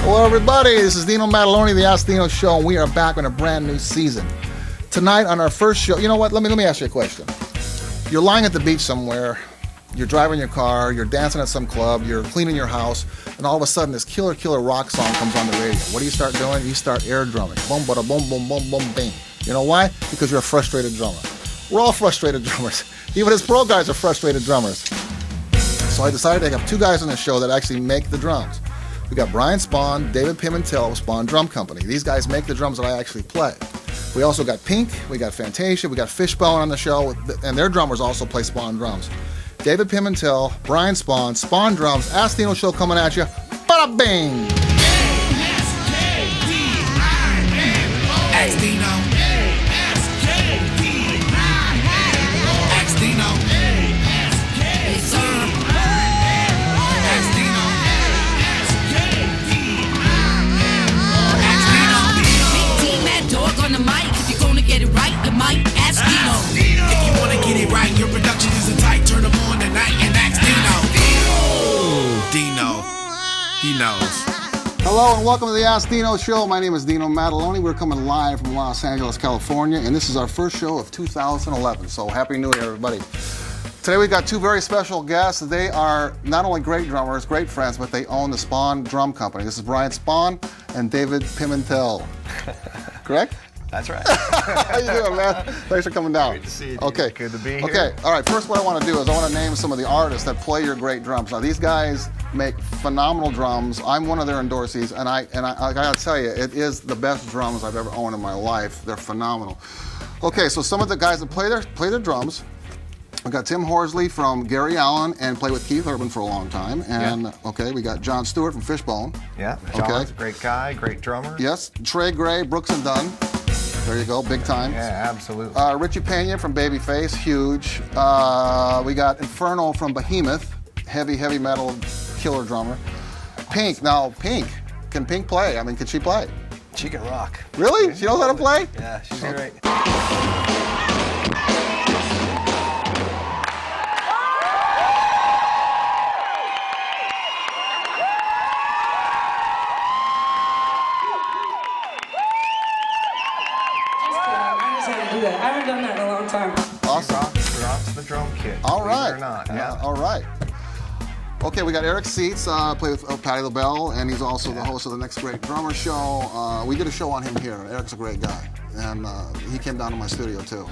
Hello, everybody. This is Dino Mataloni, the Ask Dino Show, and we are back in a brand new season. Tonight on our first show, you know what? Let me ask you a question. You're lying at the beach somewhere, you're driving your car, you're dancing at some club, you're cleaning your house, and all of a sudden this killer rock song comes on the radio. What do you start doing? You start air drumming. Boom, bada, boom, boom, boom, boom, bing. You know why? Because you're a frustrated drummer. We're all frustrated drummers. Even us pro guys are frustrated drummers. So I decided to have two guys on the show that actually make the drums. We got Brian Spaun, David Pimental of Spaun Drum Company. These guys make the drums that I actually play. We also got Pink, we got Fantasia, we got Fishbone on the show, and their drummers also play Spaun drums. David Pimental, Brian Spaun, Spaun drums, Ask Dino Show coming at you. Bada bing! Ask Dino. Ask Dino. Yes, sir. Ask Dino. Ask Dino. Big team, Mad Dog on the mic. If you're gonna get it right, you might ask Dino. If you wanna get it right, your production isn't tight. Turn them on tonight and ask Dino. Dino. He knows. Hello and welcome to the Ask Dino Show. My name is Dino Mataloni. We're coming live from Los Angeles, California, and this is our first show of 2011. So Happy New Year, everybody. Today we've got two very special guests. They are not only great drummers, great friends, but they own the Spaun Drum Company. This is Brian Spaun and David Pimental. Correct? That's right. How you doing, man? Thanks for coming down. Great to see you. Okay. Good to be here. Okay. All right. First, what I want to do is I want to name some of the artists that play your great drums. Now, these guys make phenomenal drums. I'm one of their endorsees, and I gotta tell you, it is the best drums I've ever owned in my life. They're phenomenal. Okay. So some of the guys that play their drums. We got Tim Horsley from Gary Allen and played with Keith Urban for a long time. And okay, we got John Stewart from Fishbone. Yeah. John's a great guy, great drummer. Yes. Trey Gray, Brooks and Dunn. There you go, big time. Yeah, absolutely. Richie Pena from Babyface, huge. We got Inferno from Behemoth, heavy metal killer drummer. Pink, now Pink, can Pink play? I mean, can she play? She can rock. Really? She knows how to play? Yeah, she's great. I haven't done that in a long time. Awesome. Rocks the drum kit. All right. Believe it or not. Yeah. All right. Okay, we got Eric Seitz, play with Patti LaBelle, and he's also the host of the Next Great Drummer Show. We did a show on him here. Eric's a great guy, and he came down to my studio too.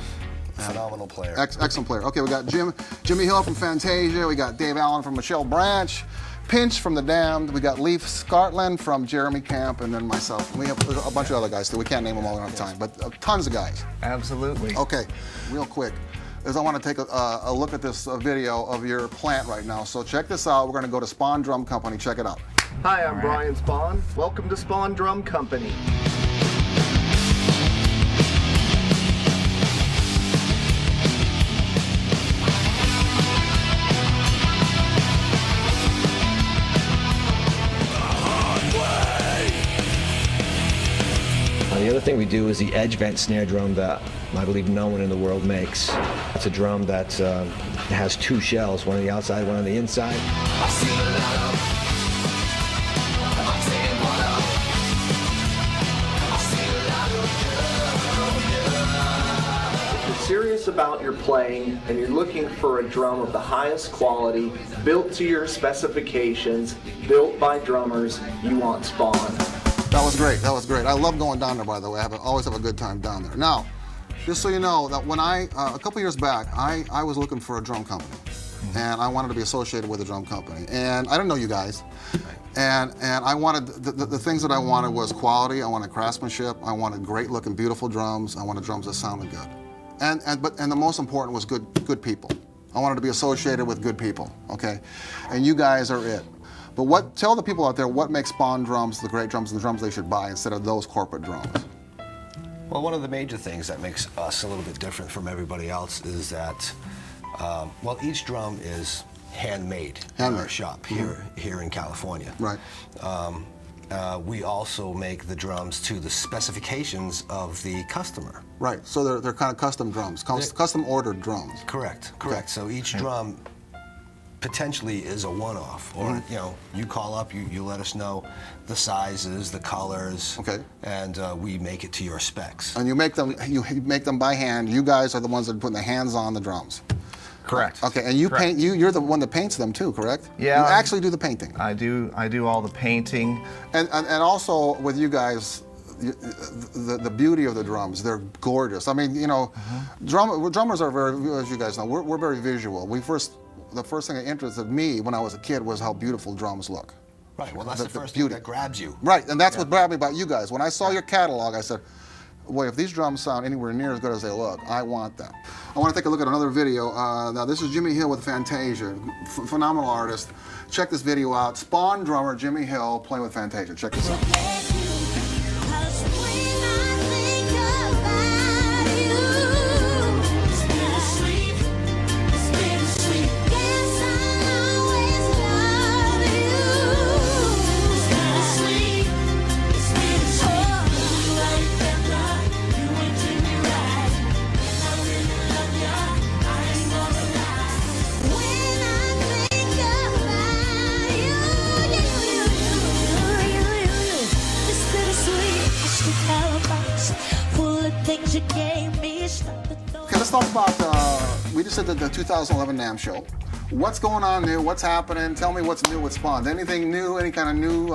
Phenomenal player. Excellent player. Okay, we got Jimmy Hill from Fantasia. We got Dave Allen from Michelle Branch. Pinch from The Damned. We got Leif Scartland from Jeremy Camp, and then myself. We have a bunch of other guys too. We can't name them all, we don't have time, but tons of guys. Absolutely. Okay, real quick, is I want to take a look at this video of your plant right now. So check this out. We're going to go to Spaun Drum Company. Check it out. Hi, I'm Brian Spaun. Welcome to Spaun Drum Company. The other thing we do is the edge vent snare drum that I believe no one in the world makes. It's a drum that has two shells, one on the outside, one on the inside. If you're serious about your playing and you're looking for a drum of the highest quality, built to your specifications, built by drummers, you want Spaun. That was great. That was great. I love going down there, by the way. I always have a good time down there. Now, just so you know, that when a couple years back, I was looking for a drum company. And I wanted to be associated with a drum company. And I didn't know you guys. And I wanted, the things that I wanted was quality. I wanted craftsmanship. I wanted great looking, beautiful drums. I wanted drums that sounded good. And the most important was good people. I wanted to be associated with good people, okay? And you guys are it. But tell the people out there what makes Spaun drums the great drums and the drums they should buy instead of those corporate drums. Well, one of the major things that makes us a little bit different from everybody else is that, well, each drum is handmade in our shop here in California. Right. We also make the drums to the specifications of the customer. Right, so they're kind of custom drums, custom ordered drums. Correct, correct. So each drum potentially is a one-off, or you know, you call up, you let us know the sizes, the colors, Okay. and we make it to your specs. And you make them by hand. You guys are the ones that are putting the hands on the drums. Correct. Okay, and you Correct. paint. You're the one that paints them too, correct? Yeah. You actually do the painting. I do all the painting. And also with you guys, the beauty of the drums, they're gorgeous. I mean, you know, drummers are very, as you guys know, we're very visual. The first thing that interested me when I was a kid was how beautiful drums look. Right. Well, that's the first beauty thing that grabs you. Right, and that's what grabbed me about you guys. When I saw your catalog, I said, boy, if these drums sound anywhere near as good as they look, I want them. I want to take a look at another video. Now, this is Jimmy Hill with Fantasia, phenomenal artist. Check this video out. Spaun drummer Jimmy Hill playing with Fantasia. Check this out. Okay, let's talk about, we just did the 2011 NAMM show. What's going on new? What's happening? Tell me what's new with Spaun. Anything new? Any kind of new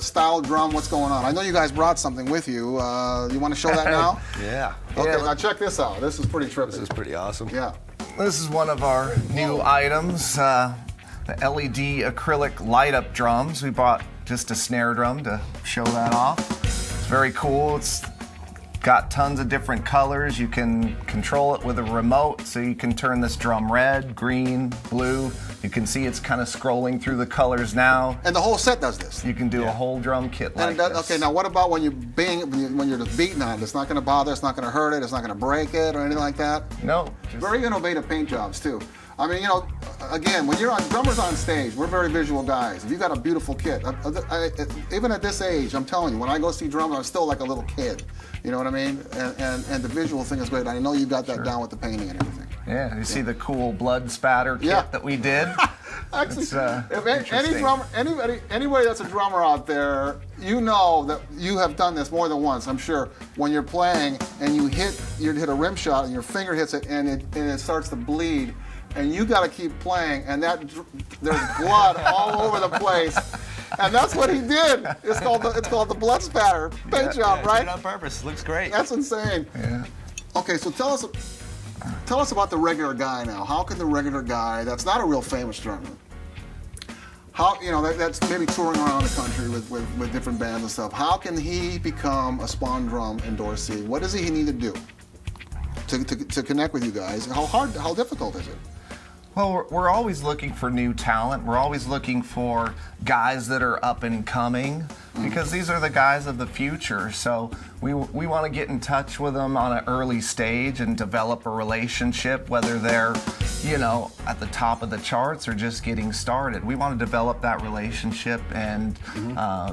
style drum? What's going on? I know you guys brought something with you. You want to show that now? Yeah. Okay, Yeah, now check this out. This is pretty trippy. This is pretty awesome. Yeah. This is one of our new items, the LED acrylic light-up drums. We bought just a snare drum to show that off. It's very cool. It's got tons of different colors. You can control it with a remote, so you can turn this drum red, green, blue. You can see it's kind of scrolling through the colors now. And the whole set does this. You can do a whole drum kit like this. Okay, now what about when you when you're just beating on it? It's not going to bother. It's not going to hurt it. It's not going to break it or anything like that. No. Just, Very innovative paint jobs too. I mean, you know, again, when you're on drummers on stage, we're very visual guys. If you got a beautiful kit, even at this age, I'm telling you, when I go see drummers, I'm still like a little kid. You know what I mean? And the visual thing is great. I know you got that down with the painting and everything. yeah, you see the cool blood spatter kit that we did. Actually, It's, if any interesting. drummer, anybody that's a drummer out there, you know that you have done this more than once. I'm sure when you're playing and you hit a rim shot and your finger hits it and it starts to bleed, and you got to keep playing, and there's blood all over the place. And that's what he did. It's called the blood spatter paint job, right? Did it on purpose. Looks great. That's insane. Yeah. Okay, so tell us about the regular guy now. How can the regular guy that's not a real famous drummer, how, you know, that's maybe touring around the country with different bands and stuff, how can he become a Spaun drum endorsee? What does he need to do to connect with you guys? How difficult is it? Well, we're always looking for new talent. We're always looking for guys that are up and coming, because these are the guys of the future. So we want to get in touch with them on an early stage and develop a relationship, whether they're, you know, at the top of the charts or just getting started. We want to develop that relationship and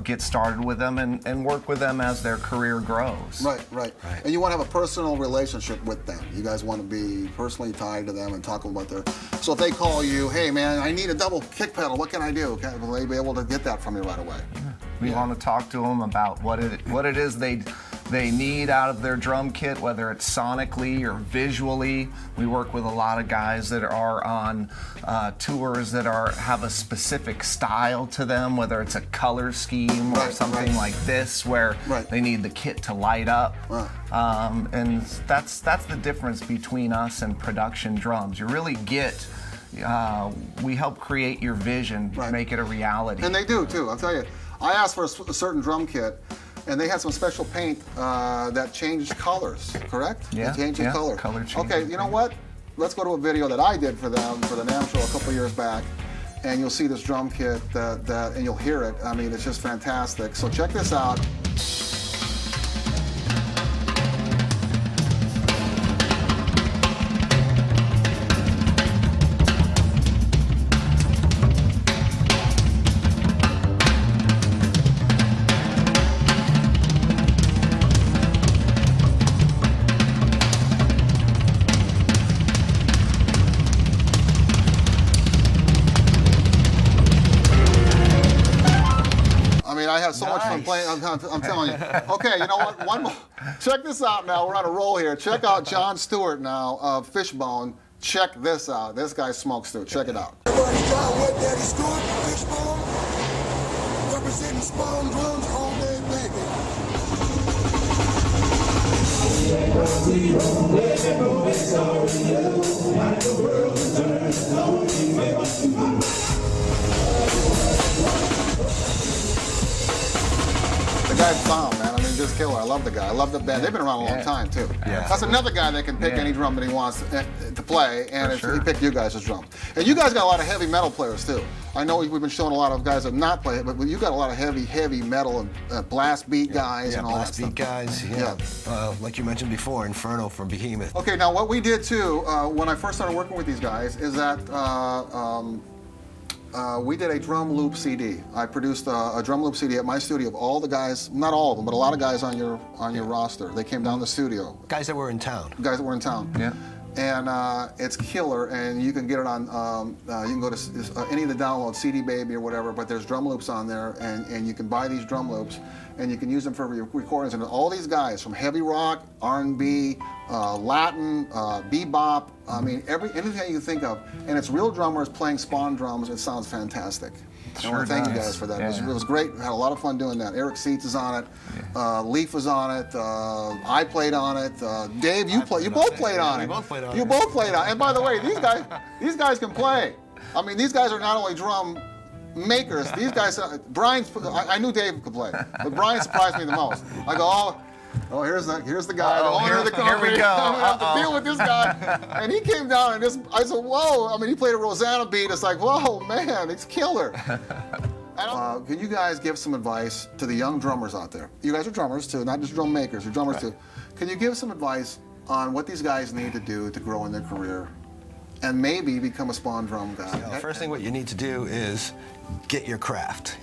get started with them and work with them as their career grows. Right. And you want to have a personal relationship with them. You guys want to be personally tied to them and talk about their. So if they call you, hey man, I need a double kick pedal, what can I do? Will they be able to get that from you right away? We want to talk to them about what it is they need out of their drum kit, whether it's sonically or visually. We work with a lot of guys that are on tours that have a specific style to them, whether it's a color scheme or something like this, where they need the kit to light up. And that's the difference between us and production drums. You really get. We help create your vision, make it a reality. And they do too, I'll tell you. I asked for a certain drum kit, and they had some special paint that changed colors, correct? Yeah, They changed the color. color changing Okay, you know what? Let's go to a video that I did for them for the NAMM show a couple years back, and you'll see this drum kit and you'll hear it. I mean, it's just fantastic. So check this out. mean, I have so much fun playing. I'm telling you. Okay, you know what? One more. Check this out now. We're on a roll here. Check out John Stewart now of Fishbone. Check this out. This guy smokes too. Check it out. Everybody try what Daddy Stewart, Fishbone, representing Spaun drums all day, baby. The guy's bomb, man. I mean, just killer. I love the guy. I love the band. They've been around a long time, too. Yeah. That's another guy that can pick any drum that he wants to play, and he picked you guys as drums. And you guys got a lot of heavy metal players, too. I know we've been showing a lot of guys that not play it, but you got a lot of heavy metal and blast beat guys and all blast that beat guys. Like you mentioned before, Inferno from Behemoth. Okay, now what we did, too, when I first started working with these guys, is that we did a drum loop CD. I produced a drum loop CD at my studio of all the guys, not all of them, but a lot of guys on your roster. They came down to the studio. Guys that were in town. Guys that were in town. Yeah. And it's killer, and you can get it on, you can go to any of the downloads, CD Baby or whatever, but there's drum loops on there, and you can buy these drum loops, and you can use them for recordings. And all these guys, from heavy rock, R&B, Latin, bebop, I mean, anything you can think of, and it's real drummers playing Spaun drums. It sounds fantastic. I want to thank you guys for that. It was great. I had a lot of fun doing that. Eric Seitz is on it. Leaf was on it. I played on it. Dave, you both played on it. We both played on it. You both played on it. And by the way, these guys can play. I mean, these guys are not only drum makers. These guys, I knew Dave could play, but Brian surprised me the most. I go, oh, here's the guy, the owner of the company. Here we go. I'm gonna have to deal with this guy. And he came down and I said, whoa. I mean, he played a Rosanna beat. It's like, whoa, man, it's killer. Can you guys give some advice to the young drummers out there? You guys are drummers too, not just drum makers. You're drummers too. Can you give some advice on what these guys need to do to grow in their career and maybe become a Spaun drum guy? First thing what you need to do is get your craft,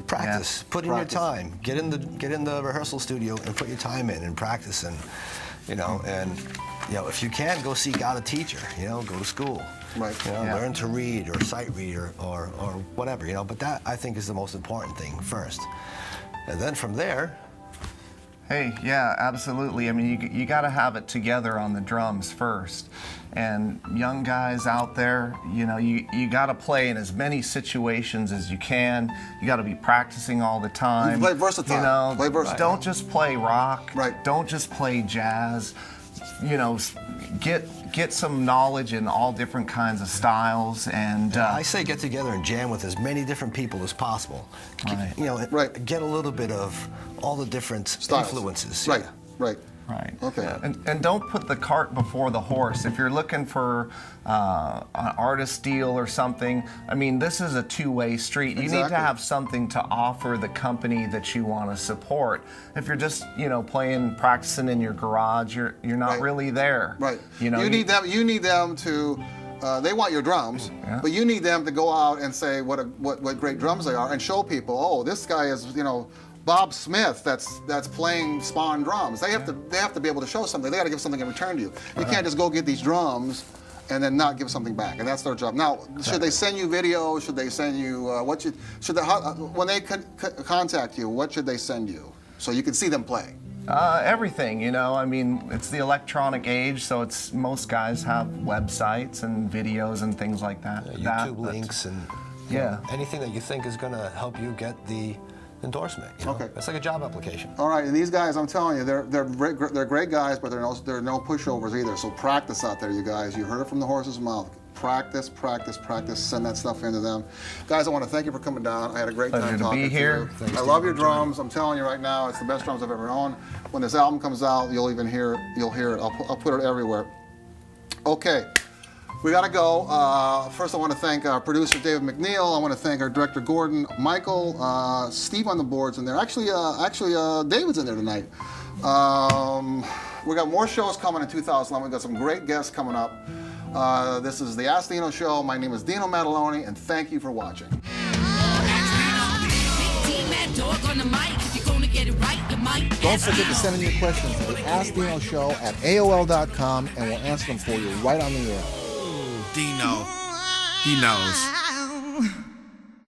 practice, put in your time, get in the rehearsal studio and put your time in and practice, and if you can, go seek out a teacher, go to school, learn to read or sight read or whatever, but that I think is the most important thing first, and then from there. Hey, yeah, absolutely. I mean, you got to have it together on the drums first. And young guys out there, you got to play in as many situations as you can. You got to be practicing all the time. You play versatile. Play versatile. Don't just play rock. Right. Don't just play jazz. Get some knowledge in all different kinds of styles. And I say get together and jam with as many different people as possible. Get a little bit of all the different styles. Influences. Right. Right. Okay. Yeah. And don't put the cart before the horse. If you're looking for an artist deal or something, I mean, this is a two-way street. You need to have something to offer the company that you want to support. If you're just, practicing in your garage, you're not really there. Right. You need them to. They want your drums, but you need them to go out and say what great drums they are and show people. Oh, this guy is Bob Smith that's playing Spaun drums. They have to be able to show something. They got to give something in return to you. You can't just go get these drums and then not give something back, and that's their job. Now, should they send you videos? Should they send you when they contact you? What should they send you so you can see them play? Everything, I mean, it's the electronic age, so most guys have websites and videos and things like that. YouTube links and anything that you think is going to help you get the endorsement. Okay. It's like a job application. All right, and these guys, I'm telling you, they're great guys, but they're no pushovers either. So practice out there, you guys. You heard it from the horse's mouth. Practice. Send that stuff into them. Guys, I want to thank you for coming down. I had a great time talking to you. I love your drums. I'm telling you right now, it's the best drums I've ever owned. When this album comes out, you'll hear it. I'll put it everywhere. Okay. We got to go. First, I want to thank our producer, David McNeil. I want to thank our director, Gordon, Michael, Steve on the boards in there. Actually, David's in there tonight. We got more shows coming in 2011. We've got some great guests coming up. This is the Ask Dino Show. My name is Dino Mataloni, and thank you for watching. Don't forget to send in your questions to the Ask Dino Show at AOL.com, and we'll answer them for you right on the air. Dino, he knows.